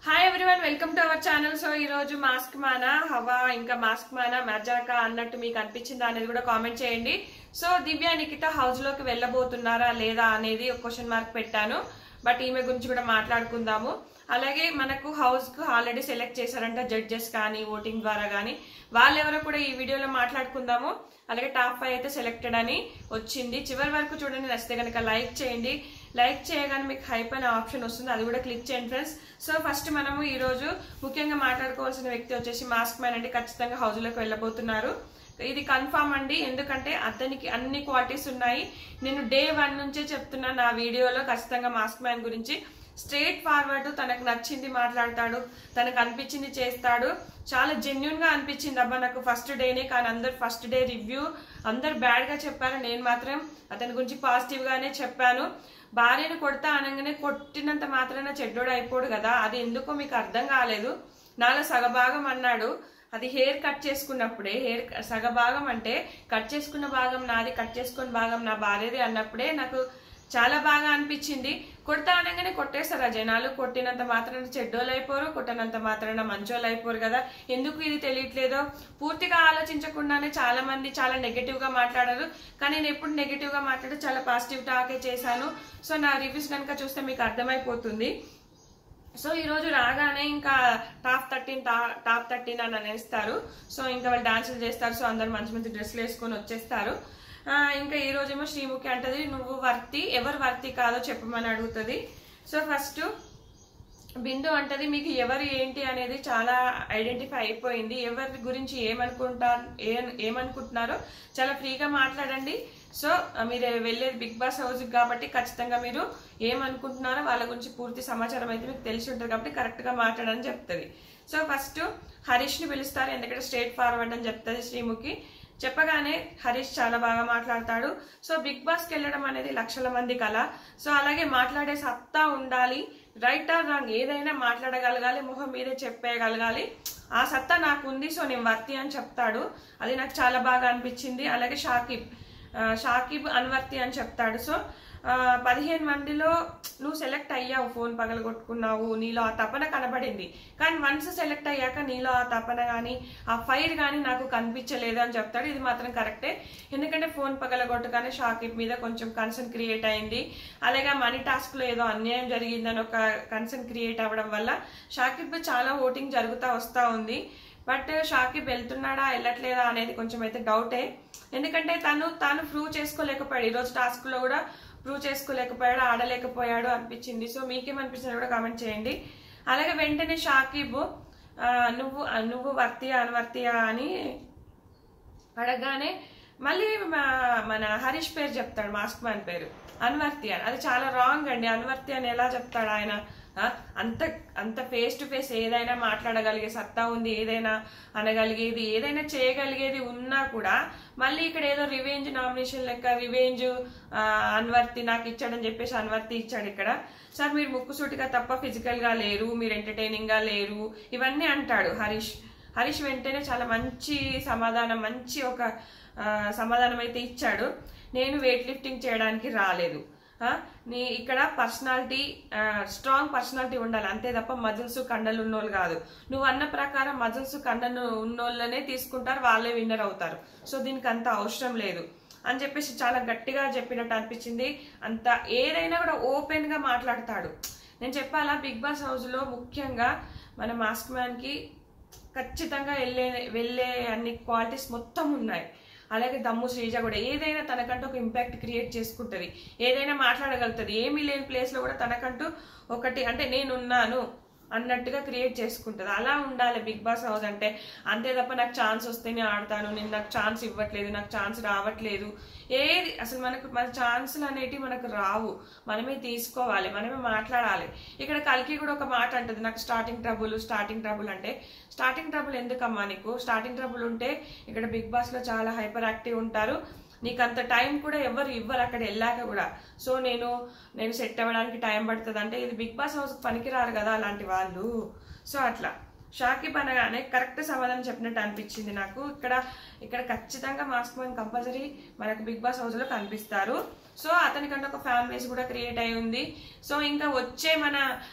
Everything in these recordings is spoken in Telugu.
Hi everyone, welcome to our channel. So ఈ రోజు మాస్క్ మానా హవా ఇంకా మాస్క్ మానా మజాకా అన్నట్టు మీకు అనిపించిందా అనేది కూడా కామెంట్ చేయండి. సో దివ్య నిఖిత హౌస్ లోకి వెళ్ళబోతున్నారా లేదా అనేది ఒక క్వశ్చన్ మార్క్ పెట్టాను. బట్ ఈమె గురించి కూడా మాట్లాడుకుందాము. అలాగే మనకు హౌస్ కు ఆల్రెడీ సెలెక్ట్ చేశారంట జడ్జెస్ కానీ ఓటింగ్ ద్వారా కానీ, వాళ్ళెవరో కూడా ఈ వీడియోలో మాట్లాడుకుందాము. అలాగే టాప్ 5 అయితే సెలెక్టెడ్ అని వచ్చింది. చివరి వరకు చూడండి, నచ్చితే కనుక లైక్ చేయండి. లైక్ చేయగానే మీకు హైప్ అనే ఆప్షన్ వస్తుంది, అది కూడా క్లిక్ చేయండి ఫ్రెండ్స్. సో ఫస్ట్ మనము ఈ రోజు ముఖ్యంగా మాట్లాడుకోవాల్సిన వ్యక్తి వచ్చేసి మాస్క్ మ్యాన్ అండి. ఖచ్చితంగా హౌస్ లోకి వెళ్ళబోతున్నారు, ఇది కన్ఫామ్ అండి. ఎందుకంటే అతనికి అన్ని క్వాలిటీస్ ఉన్నాయి. నేను డే 1 నుంచే చెప్తున్నా నా వీడియోలో. ఖచ్చితంగా మాస్క్ మ్యాన్ గురించి స్ట్రేట్ ఫార్వర్డ్, తనకు నచ్చింది మాట్లాడతాడు, తనకు అనిపించింది చేస్తాడు. చాలా జెన్యున్ గా అనిపించింది అబ్బా నాకు ఫస్ట్ డేనే. కానీ అందరు ఫస్ట్ డే రివ్యూ అందరు బ్యాడ్ గా చెప్పారు, నేను మాత్రం అతని గురించి పాజిటివ్ గానే చెప్పాను. భార్యను కొడతా అనగానే కొట్టినంత మాత్రాన చెడ్డోడు అయిపోడు కదా, అది ఎందుకో మీకు అర్థం కాలేదు. నాలో సగభాగం అన్నాడు, అది హెయిర్ కట్ చేసుకున్నప్పుడే. హెయిర్ సగభాగం అంటే కట్ చేసుకున్న భాగం నాది, కట్ చేసుకున్న భాగం నా భార్యది అన్నప్పుడే నాకు చాలా బాగా అనిపించింది. కొడతా అనగానే కొట్టేస్తారు జనాలు. కొట్టినంత మాత్రాన చెడ్డోళ్ళు అయిపోరు, కొట్టినంత మాత్రాన మంచోళ్ళు అయిపోరు కదా. ఎందుకు ఇది తెలియట్లేదో. పూర్తిగా ఆలోచించకుండానే చాలా మంది చాలా నెగటివ్ గా మాట్లాడారు. కానీ నేను ఎప్పుడు నెగటివ్ గా మాట్లాడి చాలా పాజిటివ్ టాకే చేశాను. సో నా రివ్యూస్ కనుక చూస్తే మీకు అర్థమైపోతుంది. సో ఈ రోజు రాగానే ఇంకా టాప్ 13 అని అనేస్తారు. సో ఇంకా వాళ్ళు డాన్సులు చేస్తారు. సో అందరు మంచి మంచి డ్రెస్సులు వేసుకొని వచ్చేస్తారు. ఇంకా ఈ రోజేమో శ్రీముఖి అంటది, నువ్వు వర్తి, ఎవరు వర్తి కాదో చెప్పమని అడుగుతుంది. సో ఫస్ట్ బిందు అంటది, మీకు ఎవరు ఏంటి అనేది చాలా ఐడెంటిఫై అయిపోయింది. ఎవరి గురించి ఏమనుకుంటున్నారో చాలా ఫ్రీగా మాట్లాడండి. సో మీరు వెళ్ళేది బిగ్ బాస్ హౌస్ కాబట్టి ఖచ్చితంగా మీరు ఏమనుకుంటున్నారో వాళ్ళ గురించి పూర్తి సమాచారం అయితే మీకు తెలిసి ఉంటుంది కాబట్టి కరెక్ట్ గా మాట్లాడని చెప్తుంది. సో ఫస్ట్ హరీష్ ని పిలుస్తారు, ఎందుకంటే స్ట్రేట్ ఫార్వర్డ్ అని చెప్తుంది శ్రీముఖి. చెప్పగానే హరీష్ చాలా బాగా మాట్లాడతాడు. సో బిగ్ బాస్ కి వెళ్ళడం అనేది లక్షల మంది కల. సో అలాగే మాట్లాడే సత్తా ఉండాలి. రైట్ ఆర్ రాంగ్ ఏదైనా మాట్లాడగలగాలి, మొహం మీదే చెప్పేయగలగాలి. ఆ సత్తా నాకు ఉంది. సో నేను వర్తి అని చెప్తాడు, అది నాకు చాలా బాగా అనిపించింది. అలాగే షాకిబ్ అన్వర్తి అని చెప్తాడు. సో 15 మందిలో నువ్వు సెలెక్ట్ అయ్యావు, ఫోన్ పగలగొట్టుకున్నావు, నీలో ఆ తపన కనబడింది. కానీ వన్స్ సెలెక్ట్ అయ్యాక నీలో ఆ తపన కానీ ఆ ఫైర్ కానీ నాకు కనిపించలేదు అని చెప్తాడు. ఇది మాత్రం కరెక్టే, ఎందుకంటే ఫోన్ పగలగొట్టగానే షాకిబ్ మీద కొంచెం కన్సర్న్ క్రియేట్ అయింది. అలాగే మనీ టాస్క్ లో ఏదో అన్యాయం జరిగిందని ఒక కన్సర్న్ క్రియేట్ అవ్వడం వల్ల షాకిబ్ చాలా ఓటింగ్ జరుగుతూ వస్తూ ఉంది. బట్ షాకిబ్ వెళ్తున్నాడా వెళ్ళట్లేదా అనేది కొంచెం అయితే డౌటే, ఎందుకంటే తాను ప్రూవ్ చేసుకోలేకపోయాడు. ఈరోజు టాస్క్ లో కూడా ప్రూవ్ చేసుకోలేకపోయాడు, ఆడలేకపోయాడు అనిపించింది. సో మీకేమనిపించింది కూడా కామెంట్ చేయండి. అలాగే వెంటనే షాకిబ్ నువ్వు వర్తియా అన్వర్తియా అని అడగగానే మళ్ళీ మన హరీష్ పేరు చెప్తాడు, మాస్క్ మ్యాన్ పేరు అన్వర్తి అని. అది చాలా రాంగ్ అండి. అన్వర్తి అని ఎలా చెప్తాడు ఆయన? అంత ఫేస్ టు ఫేస్ ఏదైనా మాట్లాడగలిగే సత్తా ఉంది, ఏదైనా అనగలిగేది, ఏదైనా చేయగలిగేది ఉన్నా కూడా మళ్ళీ ఇక్కడ ఏదో రివెంజ్ నామినేషన్ లెక్క రివెంజ్ అన్వర్తి నాకు ఇచ్చాడని చెప్పేసి అన్వర్తి ఇచ్చాడు ఇక్కడ. సార్ మీరు ముక్కుసూటిగా తప్ప ఫిజికల్ గా లేరు, మీరు ఎంటర్టైనింగ్ గా లేరు, ఇవన్నీ అంటాడు హరీష్ వెంటనే చాలా మంచి సమాధానం, మంచి ఒక సమాధానం అయితే ఇచ్చాడు. నేను వెయిట్ లిఫ్టింగ్ చేయడానికి రాలేదు, ఇక్కడ పర్సనాలిటీ స్ట్రాంగ్ పర్సనాలిటీ ఉండాలి అంతే తప్ప మజిల్స్ కండలు ఉన్నోళ్ళు కాదు. నువ్వు అన్న ప్రకారం మజిల్స్ కండలు ఉన్నోళ్ళనే తీసుకుంటారు, వాళ్ళే విన్నర్ అవుతారు. సో దీనికి అంత అవసరం లేదు అని చెప్పేసి చాలా గట్టిగా చెప్పినట్టు అనిపించింది. అంత ఏదైనా కూడా ఓపెన్ గా మాట్లాడతాడు. నేను చెప్పాలా, బిగ్ బాస్ హౌస్ లో ముఖ్యంగా మన మాస్క్ మ్యాన్ కి ఖచ్చితంగా వెళ్ళే అన్ని క్వాలిటీస్ మొత్తం ఉన్నాయి. అలాగే దమ్ము శ్రీజ కూడా ఏదైనా తనకంటూ ఒక ఇంపాక్ట్ క్రియేట్ చేసుకుంటది, ఏదైనా మాట్లాడగలుగుతుంది. ఏమీ లేని ప్లేస్ లో కూడా తనకంటూ ఒకటి అంటే నేనున్నాను అన్నట్టుగా క్రియేట్ చేసుకుంటది. అలా ఉండాలి బిగ్ బాస్ హౌస్ అంటే. అంతే తప్ప నాకు ఛాన్స్ వస్తేనే ఆడతాను, నేను నాకు ఛాన్స్ ఇవ్వట్లేదు, నాకు ఛాన్స్ రావట్లేదు, ఏది అసలు మన ఛాన్సులు అనేటివి మనకు రావు, మనమే తీసుకోవాలి, మనమే మాట్లాడాలి. ఇక్కడ కల్కి కూడా ఒక మాట అంటది, నాకు స్టార్టింగ్ ట్రబుల్ అంటే స్టార్టింగ్ ట్రబుల్ ఎందుకమ్మా నీకు? స్టార్టింగ్ ట్రబుల్ ఉంటే ఇక్కడ బిగ్ బాస్ లో చాలా హైపర్ యాక్టివ్ ఉంటారు, నీకు అంత టైం కూడా ఎవరు ఇవ్వరు అక్కడ వెళ్ళాక కూడా. సో నేను సెట్ అవ్వడానికి టైం పడుతుంది అంటే ఇది బిగ్ బాస్ హౌస్ పనికిరారు కదా అలాంటి వాళ్ళు. సో అట్లా షాకిబ్ అనగానే కరెక్ట్ సమాధానం చెప్పినట్టు అనిపించింది నాకు. ఇక్కడ ఖచ్చితంగా మాస్క్ మ్యాన్ కంపల్సరీ మనకు బిగ్ బాస్ హౌస్ లో కనిపిస్తారు. సో అతనికంటే ఒక ఫ్యాన్ బేస్ కూడా క్రియేట్ అయి ఉంది. సో ఇంకా వచ్చే మన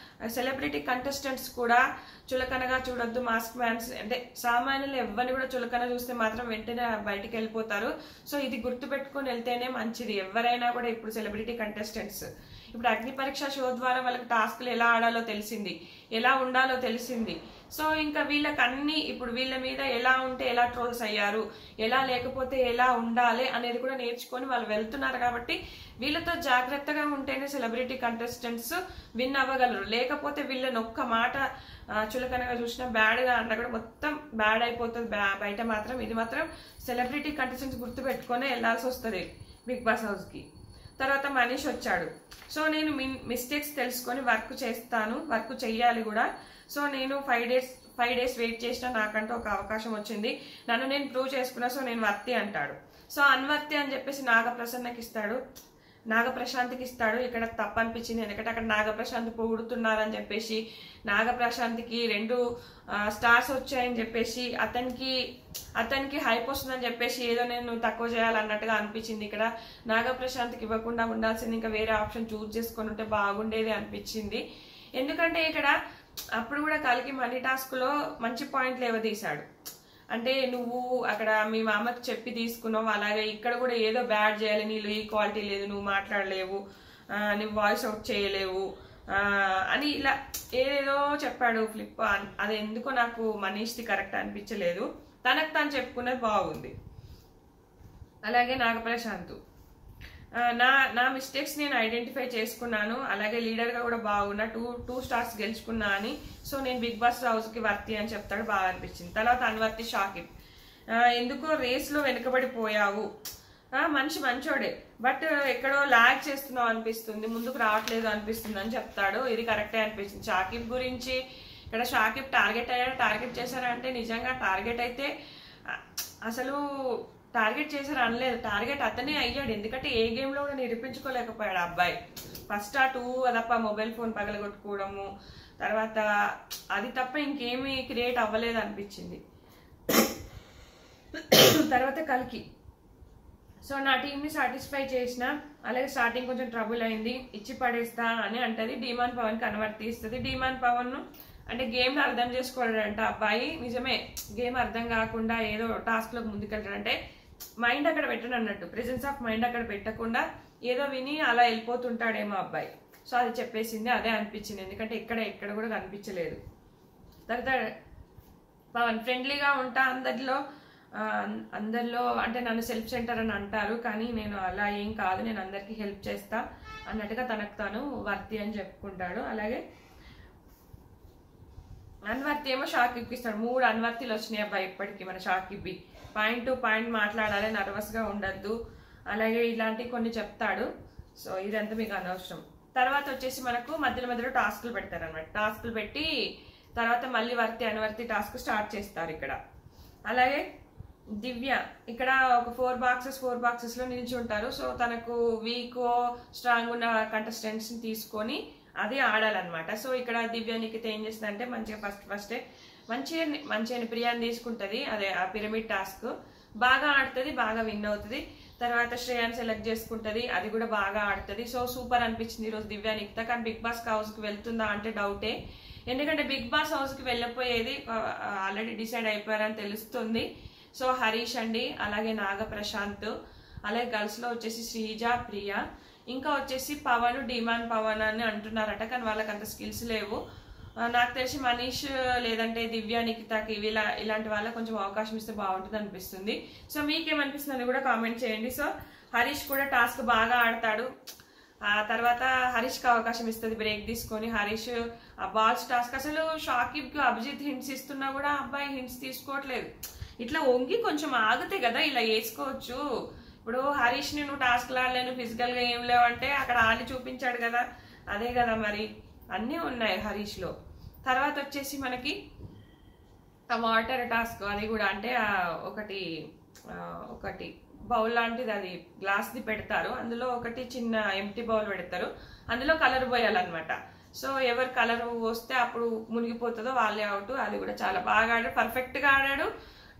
సెలబ్రిటీ కంటెస్టెంట్స్ కూడా చులకనగా చూడొద్దు. మాస్క్ మ్యాన్స్ అంటే సామాన్యులు ఎవరిని కూడా చులకన చూస్తే మాత్రం వెంటనే బయటికి వెళ్ళిపోతారు. సో ఇది గుర్తుపెట్టుకుని వెళ్తేనే మంచిది. ఎవరైనా కూడా ఇప్పుడు సెలబ్రిటీ కంటెస్టెంట్స్ ఇప్పుడు అగ్ని పరీక్ష షో ద్వారా వాళ్ళకి టాస్క్లు ఎలా ఆడాలో తెలిసింది, ఎలా ఉండాలో తెలిసింది. సో ఇంకా వీళ్ళకి అన్ని ఇప్పుడు వీళ్ళ మీద ఎలా ఉంటే ఎలా ట్రోల్స్ అయ్యారు, ఎలా లేకపోతే ఎలా ఉండాలి అనేది కూడా నేర్చుకొని వాళ్ళు వెళ్తున్నారు. కాబట్టి వీళ్ళతో జాగ్రత్తగా ఉంటేనే సెలబ్రిటీ కంటెస్టెంట్స్ విన్ అవ్వగలరు. లేకపోతే వీళ్ళని ఒక్క మాట చులకనగా చూసినా బ్యాడ్గా అన్నా కూడా మొత్తం బ్యాడ్ అయిపోతుంది బయట మాత్రం. ఇది మాత్రం సెలబ్రిటీ కంటెస్టెంట్స్ గుర్తు పెట్టుకొని వెళ్లాల్సి వస్తుంది బిగ్ బాస్ హౌస్కి. తర్వాత మనీష్ వచ్చాడు. సో నేను మిస్టేక్స్ తెలుసుకొని వర్క్ చేస్తాను, వర్క్ చెయ్యాలి కూడా. సో నేను 5 డేస్ వెయిట్ చేసినా నాకంటూ ఒక అవకాశం వచ్చింది, నన్ను నేను ప్రూవ్ చేసుకున్నా. సో నేను వర్తి అంటాడు. సో అన్వర్తి అని చెప్పేసి నాగప్రసన్నకి ఇస్తాడు, నాగప్రశాంత్కి ఇస్తాడు. ఇక్కడ తప్పు అనిపించింది, ఎందుకంటే అక్కడ నాగప్రశాంత్ పొగుడుతున్నారని చెప్పేసి నాగప్రశాంత్కి 2 స్టార్స్ వచ్చాయని చెప్పేసి అతనికి హైప్ వస్తుందని చెప్పేసి ఏదో నేను తక్కువ చేయాలన్నట్టుగా అనిపించింది. ఇక్కడ నాగప్రశాంత్కి ఇవ్వకుండా ఉండాల్సింది ఇంకా వేరే ఆప్షన్ చూస్ చేసుకొని ఉంటే బాగుండేది అనిపించింది. ఎందుకంటే ఇక్కడ అప్పుడు కూడా కలికి మనీ టాస్క్ లో మంచి పాయింట్లు ఏవదీశాడు. అంటే నువ్వు అక్కడ మీ మామకి చెప్పి తీసుకున్నావు, అలాగే ఇక్కడ కూడా ఏదో బ్యాడ్ చేయాలి, నీళ్ళు ఈ క్వాలిటీ లేదు, నువ్వు మాట్లాడలేవు, నువ్వు వాయిస్ అవుట్ చేయలేవు అని ఇలా ఏదేదో చెప్పాడు ఫ్లిప్. అది ఎందుకో నాకు మనీష్ది కరెక్ట్ అనిపించలేదు. తనకు తాను చెప్పుకున్నది బాగుంది. అలాగే నాగప్రశాంత్ నా మిస్టేక్స్ నేను ఐడెంటిఫై చేసుకున్నాను, అలాగే లీడర్గా కూడా బాగున్నా, 2 స్టార్స్ గెలుచుకున్నా అని. సో నేను బిగ్ బాస్ హౌస్కి వర్తి అని చెప్తాడు, బాగా అనిపించింది. తర్వాత అన్వర్తి షాకిబ్ ఎందుకో రేస్లో వెనుకబడిపోయావు, మనిషి మంచోడే బట్ ఎక్కడో లాగ్ చేస్తున్నావు అనిపిస్తుంది, ముందుకు రావట్లేదు అనిపిస్తుంది అని చెప్తాడు. ఇది కరెక్టే అనిపించింది. షాకిబ్ గురించి ఇక్కడ షాకిబ్ టార్గెట్ అయ్యాడు, టార్గెట్ చేశారంటే నిజంగా టార్గెట్ అయితే అసలు టార్గెట్ చేశారు అనలేదు, టార్గెట్ అతనే అయ్యాడు. ఎందుకంటే ఏ గేమ్లో కూడా నిరూపించుకోలేకపోయాడు అబ్బాయి. ఫస్ట్ 2 తప్ప మొబైల్ ఫోన్ పగలగొట్టుకోవడము, తర్వాత అది తప్ప ఇంకేమీ క్రియేట్ అవ్వలేదు అనిపించింది. తర్వాత కలికి సో నా టీంని సాటిస్ఫై చేసిన, అలాగే స్టార్టింగ్ కొంచెం ట్రబుల్ అయింది, ఇచ్చి పడేస్తా అని అంటది. డీమాన్ పవన్ కన్వర్ట్ ఇస్తుంది. డీమాన్ పవన్ అంటే గేమ్ అర్థం చేసుకోవాలంట అబ్బాయి. నిజమే, గేమ్ అర్థం కాకుండా ఏదో టాస్క్ లోకి ముందుకెళ్తాడంటే మైండ్ అక్కడ పెట్టను అన్నట్టు, ప్రెజెన్స్ ఆఫ్ మైండ్ అక్కడ పెట్టకుండా ఏదో విని అలా వెళ్ళిపోతుంటాడేమో అబ్బాయి. సో అది చెప్పేసింది, అదే అనిపించింది. ఎందుకంటే ఎక్కడ కూడా కనిపించలేదు. తర్వాత పవన్ ఫ్రెండ్లీగా ఉంటా అందరిలో అంటే నన్ను సెల్ఫ్ సెంటర్ అని అంటారు, కానీ నేను అలా ఏం కాదు, నేను అందరికీ హెల్ప్ చేస్తా అన్నట్టుగా తనకు తాను వర్తి అని చెప్పుకుంటాడు. అలాగే అన్వర్తి ఏమో షాకిబ్కి ఇస్తాడు. 3 అన్వర్తిలు వచ్చినాయి అబ్బాయి ఇప్పటికీ మన షాకిబ్బి. పాయింట్ టు పాయింట్ మాట్లాడాలి, నర్వస్గా ఉండద్దు, అలాగే ఇలాంటివి కొన్ని చెప్తాడు. సో ఇదంతా మీకు అనవసరం. తర్వాత వచ్చేసి మనకు మధ్యలో టాస్కులు పెడతారు అనమాట. టాస్కులు పెట్టి తర్వాత మళ్ళీ వర్తి అన్వర్తి టాస్క్ స్టార్ట్ చేస్తారు ఇక్కడ. అలాగే దివ్య ఇక్కడ ఒక 4 బాక్సెస్ లో నిల్చుంటారు. సో తనకు వీక్ స్ట్రాంగ్ ఉన్న కంటెస్టెంట్స్ ని తీసుకొని అది ఆడాలన్నమాట. సో ఇక్కడ దివ్య నిఖిత ఏం చేస్తుంది అంటే మంచిగా ఫస్టే మంచిగా ప్రియాని తీసుకుంటది, అదే ఆ పిరమిడ్ టాస్క్ బాగా ఆడుతుంది, బాగా విన్ అవుతుంది. తర్వాత శ్రేయాన్ని సెలెక్ట్ చేసుకుంటది, అది కూడా బాగా ఆడుతుంది. సో సూపర్ అనిపించింది ఈరోజు దివ్య నిఖిత. కానీ బిగ్ బాస్ హౌస్ కి వెళ్తుందా అంటే డౌటే, ఎందుకంటే బిగ్ బాస్ హౌస్ కి వెళ్ళిపోయేది ఆల్రెడీ డిసైడ్ అయిపోయారని తెలుస్తుంది. సో హరీష్ అండి, అలాగే నాగప్రశాంత్, అలాగే గర్ల్స్ లో వచ్చేసి శ్రీజ, ప్రియా, ఇంకా వచ్చేసి పవన్, డిమాండ్ పవన్ అని అంటున్నారట, కానీ వాళ్ళకి అంత స్కిల్స్ లేవు. నాకు తెలిసి మనీష్ లేదంటే దివ్య నిఖితకి ఇలాంటి వాళ్ళకి కొంచెం అవకాశం ఇస్తే బాగుంటుంది అనిపిస్తుంది. సో మీకేమనిపిస్తుంది అని కూడా కామెంట్ చేయండి. సో హరీష్ కూడా టాస్క్ బాగా ఆడతాడు. ఆ తర్వాత హరీష్కి అవకాశం ఇస్తుంది బ్రేక్ తీసుకొని. హరీష్ ఆ బాల్స్ టాస్క్ అసలు షాకిబ్కి అభిజిత్ హింట్స్ ఇస్తున్నా కూడా అబ్బాయి హింట్స్ తీసుకోవట్లేదు. ఇట్లా వంగి కొంచెం ఆగితే కదా ఇలా వేసుకోవచ్చు. ఇప్పుడు హరీష్ ని నువ్వు టాస్క్ ఆడలేను, ఫిజికల్ గా ఏం లేవంటే అక్కడ ఆడి చూపించాడు కదా, అదే కదా మరి అన్నీ ఉన్నాయి హరీష్ లో. తర్వాత వచ్చేసి మనకి ఆ వాటర్ టాస్క్, అది కూడా అంటే ఒకటి బౌల్ లాంటిది, అది గ్లాస్ ది పెడతారు, అందులో ఒకటి చిన్న ఎంటీ బౌల్ పెడతారు, అందులో కలర్ పోయాలన్నమాట. సో ఎవరు కలర్ వస్తే అప్పుడు మునిగిపోతుందో వాళ్ళే అవుట్. అది కూడా చాలా బాగా ఆడాడు, పర్ఫెక్ట్ గా ఆడాడు.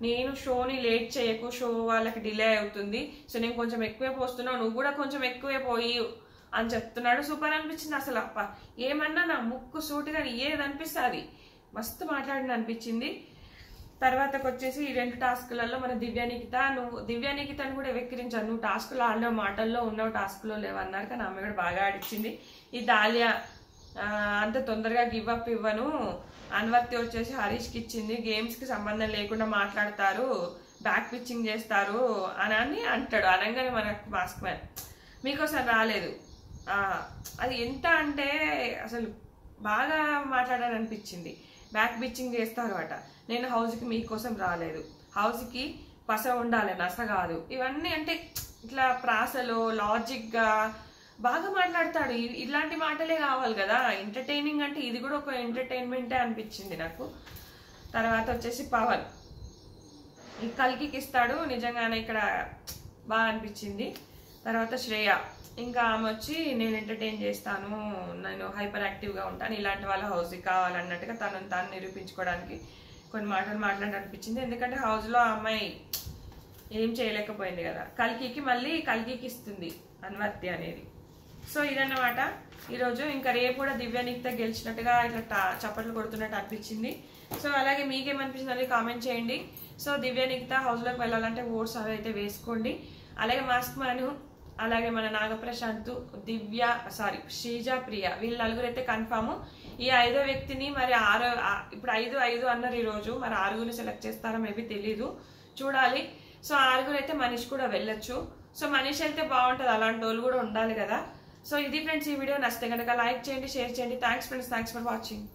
నేను షోని లేట్ చేయకు, షో వాళ్ళకి డిలే అవుతుంది, సో నేను కొంచెం ఎక్కువే పోస్తున్నావు, నువ్వు కూడా కొంచెం ఎక్కువే పోయి అని చెప్తున్నాడు. సూపర్ అనిపించింది అసలు. అప్ప ఏమన్నా నా ముక్కు సూటిగా ఏది అనిపిస్తుంది, మస్తు మాట్లాడిన అనిపించింది. తర్వాతకు వచ్చేసి ఈ 2 టాస్కులలో మన దివ్యానికితను కూడా వెక్కిరించాను. నువ్వు టాస్కులు ఆడినావు, మాటల్లో ఉన్నావు, టాస్కులో లేవన్నారు. కానీ ఆమె కూడా బాగా ఆడిచ్చింది. ఈ దాలియా అంత తొందరగా గివ్ అప్ ఇవ్వను, అన్వర్తి వచ్చేసి హరీష్కి ఇచ్చింది, గేమ్స్కి సంబంధం లేకుండా మాట్లాడతారు, బ్యాక్ పిచ్చింగ్ చేస్తారు అని అంటాడు. అనగానే మనకు మాస్క్ మ్యాన్ మీకోసం రాలేదు. అది ఎంత అంటే అసలు బాగా మాట్లాడాలని అనిపించింది. బ్యాక్ పిచ్చింగ్ చేస్తారు అట. నేను హౌస్కి మీకోసం రాలేదు, హౌస్కి పస ఉండాలి, నస కాదు. ఇవన్నీ అంటే ఇట్లా ప్రాసలో లాజిక్గా బాగా మాట్లాడతాడు. ఇలాంటి మాటలే కావాలి కదా, ఎంటర్టైనింగ్ అంటే ఇది కూడా ఒక ఎంటర్టైన్మెంటే అనిపించింది నాకు. తర్వాత వచ్చేసి పవన్ ఈ కల్కికి ఇస్తాడు, నిజంగానే ఇక్కడ బాగా అనిపించింది. తర్వాత శ్రేయ ఇంకా ఆమె వచ్చి నేను ఎంటర్టైన్ చేస్తాను, నేను హైపర్ యాక్టివ్గా ఉంటాను, ఇలాంటి వాళ్ళ హౌస్కి కావాలన్నట్టుగా తనను తాను నిరూపించుకోవడానికి కొన్ని మాటలు మాట్లాడాలనిపించింది. ఎందుకంటే హౌస్లో ఆ అమ్మాయి ఏం చేయలేకపోయింది కదా, కల్కికి ఇస్తుంది అన్వర్తి అనేది. సో ఇదన్నమాట ఈరోజు. ఇంకా రేపు కూడా దివ్యానికిత గెలిచినట్టుగా ఇట్లా చప్పట్లు కొడుతున్నట్టు అనిపించింది. సో అలాగే మీకేమనిపించింది అనేది కామెంట్ చేయండి. సో దివ్యానికిత హౌస్లోకి వెళ్ళాలంటే ఓట్స్ అవి అయితే వేసుకోండి. అలాగే మాస్క్ మ్యాను, అలాగే మన నాగప్రశాంత్, శ్రీజ, ప్రియ వీళ్ళు 4 అయితే కన్ఫామ్. ఈ 5వ వ్యక్తిని మరి ఇప్పుడు 5 అన్నారు ఈరోజు, మరి 6 సెలెక్ట్ చేస్తారో మేబీ తెలీదు, చూడాలి. సో 6 అయితే మనీష్ కూడా వెళ్ళొచ్చు. సో మనీష్ అయితే బాగుంటుంది, అలాంటి వాళ్ళు కూడా ఉండాలి కదా. సో ఇది ఫ్రెండ్స్ ఈ వీడియో. నచ్చితే కనుక లైక్ చేయండి, షేర్ చేయండి. Thanks friends, thanks for watching.